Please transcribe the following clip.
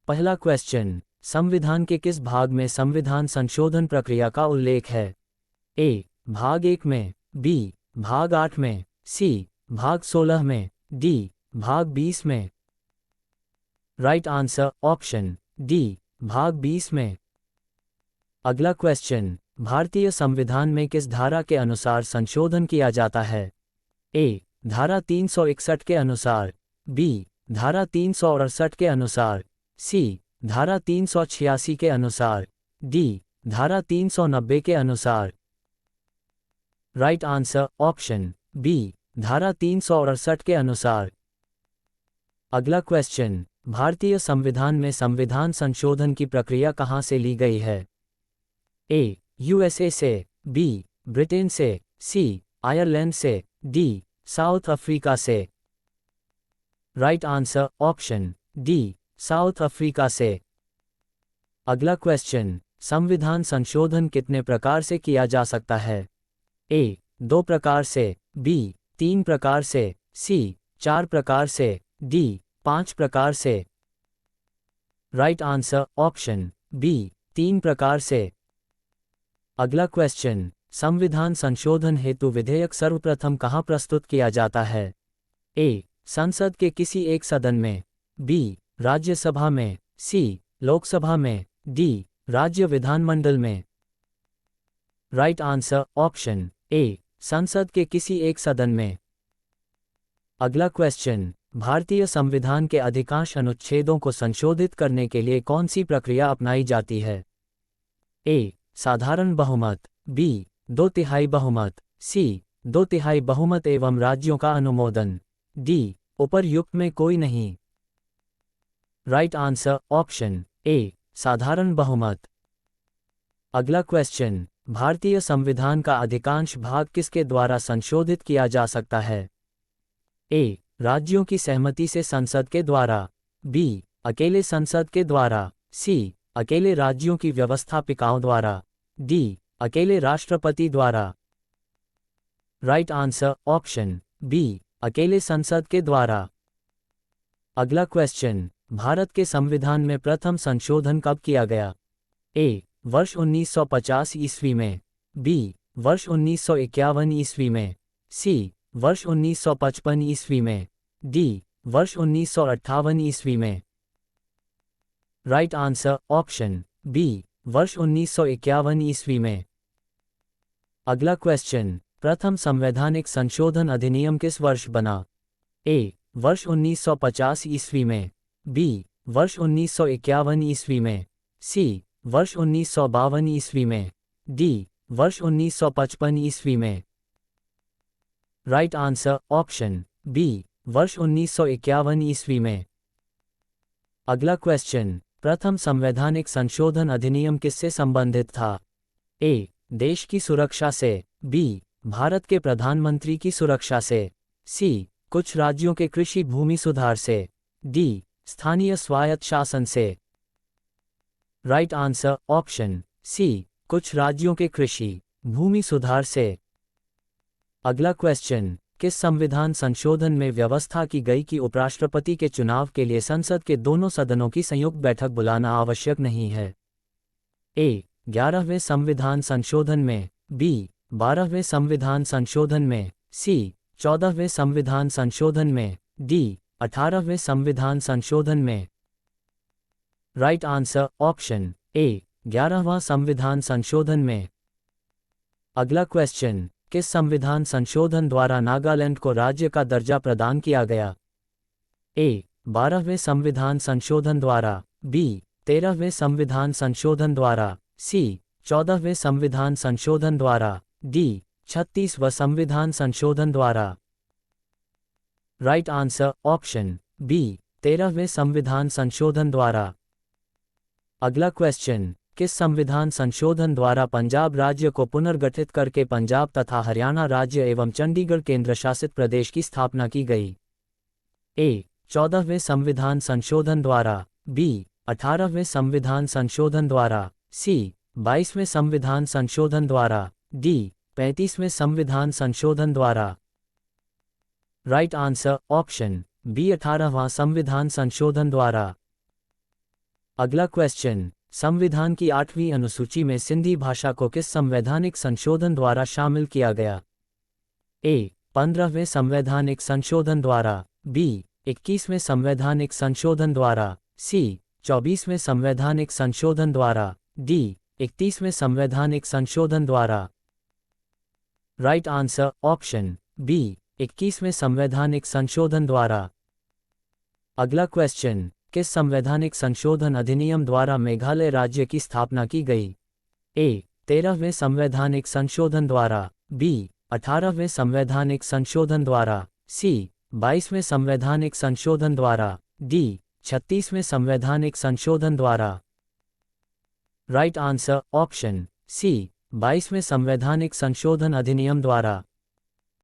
पहला क्वेश्चन, संविधान के किस भाग में संविधान संशोधन प्रक्रिया का उल्लेख है? ए. भाग 1 में, बी. भाग 8 में, सी. भाग 16 में, डी. भाग 20 में। राइट आंसर ऑप्शन डी, भाग 20 में। अगला क्वेश्चन, भारतीय संविधान में किस धारा के अनुसार संशोधन किया जाता है? ए. धारा 361 के अनुसार, बी. धारा 368 के अनुसार, सी. धारा 386 के अनुसार, डी. धारा 390 के अनुसार। राइट आंसर ऑप्शन बी, धारा 368 के अनुसार। अगला क्वेश्चन, भारतीय संविधान में संविधान संशोधन की प्रक्रिया कहाँ से ली गई है? ए. यूएसए से, बी. ब्रिटेन से, सी. आयरलैंड से, डी. साउथ अफ्रीका से। Right answer option D, south Africa से। अगला क्वेश्चन, संविधान संशोधन कितने प्रकार से किया जा सकता है? ए. 2 प्रकार से, बी. 3 प्रकार से, सी. 4 प्रकार से, डी. 5 प्रकार से। राइट आंसर ऑप्शन बी, 3 प्रकार से। अगला क्वेश्चन, संविधान संशोधन हेतु विधेयक सर्वप्रथम कहाँ प्रस्तुत किया जाता है? ए. संसद के किसी एक सदन में, बी. राज्यसभा में, सी. लोकसभा में, डी. राज्य विधानमंडल में। राइट आंसर ऑप्शन ए. संसद के किसी एक सदन में। अगला क्वेश्चन, भारतीय संविधान के अधिकांश अनुच्छेदों को संशोधित करने के लिए कौन सी प्रक्रिया अपनाई जाती है? ए. साधारण बहुमत, बी. 2/3 बहुमत, सी. 2/3 बहुमत एवं राज्यों का अनुमोदन, डी. उपर्युक्त में कोई नहीं। राइट आंसर ऑप्शन ए. साधारण बहुमत। अगला क्वेश्चन, भारतीय संविधान का अधिकांश भाग किसके द्वारा संशोधित किया जा सकता है? ए. राज्यों की सहमति से संसद के द्वारा, बी. अकेले संसद के द्वारा, सी. अकेले राज्यों की व्यवस्थापिकाओं द्वारा, डी. अकेले राष्ट्रपति द्वारा। Right answer option B. अकेले संसद के द्वारा। अगला क्वेश्चन, भारत के संविधान में प्रथम संशोधन कब किया गया? ए. वर्ष 1950 ईस्वी में, बी. वर्ष 1951 ईस्वी में, सी. वर्ष 1955 ईस्वी में, डी. वर्ष 1958 ईस्वी में। Right answer option B. वर्ष 1951 ईस्वी में। अगला क्वेश्चन, प्रथम संवैधानिक संशोधन अधिनियम किस वर्ष बना? ए. वर्ष 1950 ईस्वी में, बी. वर्ष 1951 ईस्वी में, सी. वर्ष 1952 ईस्वी में, डी. वर्ष 1955 ईस्वी में। Right answer option B. वर्ष 1951 ईस्वी में। अगला क्वेश्चन, प्रथम संवैधानिक संशोधन अधिनियम किससे संबंधित था? ए. देश की सुरक्षा से, बी. भारत के प्रधानमंत्री की सुरक्षा से, सी. कुछ राज्यों के कृषि भूमि सुधार से, डी. स्थानीय स्वायत्त शासन से। Right answer option C. कुछ राज्यों के कृषि भूमि सुधार से। अगला क्वेश्चन, किस संविधान संशोधन में व्यवस्था की गई कि उपराष्ट्रपति के चुनाव के लिए संसद के दोनों सदनों की संयुक्त बैठक बुलाना आवश्यक नहीं है? ए. 11वें संविधान संशोधन में, बी. 12वें संविधान संशोधन में, सी. 14वें संविधान संशोधन में, डी. 18वें संविधान संशोधन में। Right answer option A. 11वां संविधान संशोधन में। अगला क्वेश्चन, किस संविधान संशोधन द्वारा नागालैंड को राज्य का दर्जा प्रदान किया गया? ए. 12वें संविधान संशोधन द्वारा, बी. 13वें संविधान संशोधन द्वारा, सी. 14वें संविधान संशोधन द्वारा, डी. 36वें संविधान संशोधन द्वारा। Right answer option B. 13वें संविधान संशोधन द्वारा। अगला क्वेश्चन, किस संविधान संशोधन द्वारा पंजाब राज्य को पुनर्गठित करके पंजाब तथा हरियाणा राज्य एवं चंडीगढ़ केंद्र शासित प्रदेश की स्थापना की गई? ए. 14वें संविधान संशोधन द्वारा, बी. 18वें संविधान संशोधन द्वारा, सी. 22वें संविधान संशोधन द्वारा, डी. 35वें संविधान संशोधन द्वारा। Right answer option B. 18वां संविधान संशोधन द्वारा। अगला क्वेश्चन, संविधान की 8वीं अनुसूची में सिंधी भाषा को किस संवैधानिक संशोधन द्वारा शामिल किया गया? ए. 15वें संवैधानिक संशोधन द्वारा, बी. 21वें संवैधानिक संशोधन द्वारा, सी. 24वें संवैधानिक संशोधन द्वारा, डी. 31वें संवैधानिक संशोधन द्वारा। राइट आंसर ऑप्शन बी, 21वें संवैधानिक संशोधन द्वारा। अगला क्वेश्चन, किस संवैधानिक संशोधन अधिनियम द्वारा मेघालय राज्य की स्थापना की गई? ए. 13वें संवैधानिक संशोधन द्वारा, बी. 18वें संवैधानिक संशोधन द्वारा, सी. 22वें संवैधानिक संशोधन द्वारा, डी. 36वें संवैधानिक संशोधन द्वारा। राइट आंसर ऑप्शन सी, 22वें संवैधानिक संशोधन अधिनियम द्वारा।